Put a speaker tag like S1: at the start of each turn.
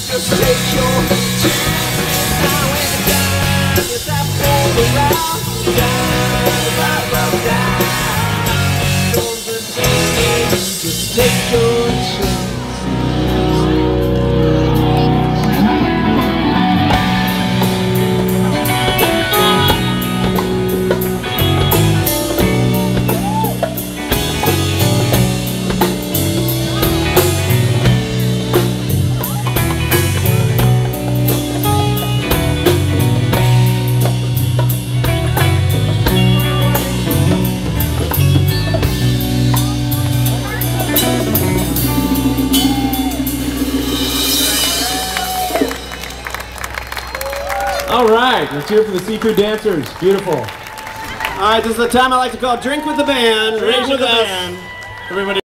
S1: Just take your chance. Now when you're done, get that pull around. Down, just take your chance.
S2: All right, let's hear it for the Sea Crew dancers. Beautiful.
S3: All right, this is the time I like to call Drink with the Band.
S2: Drink with the Band.
S3: Everybody.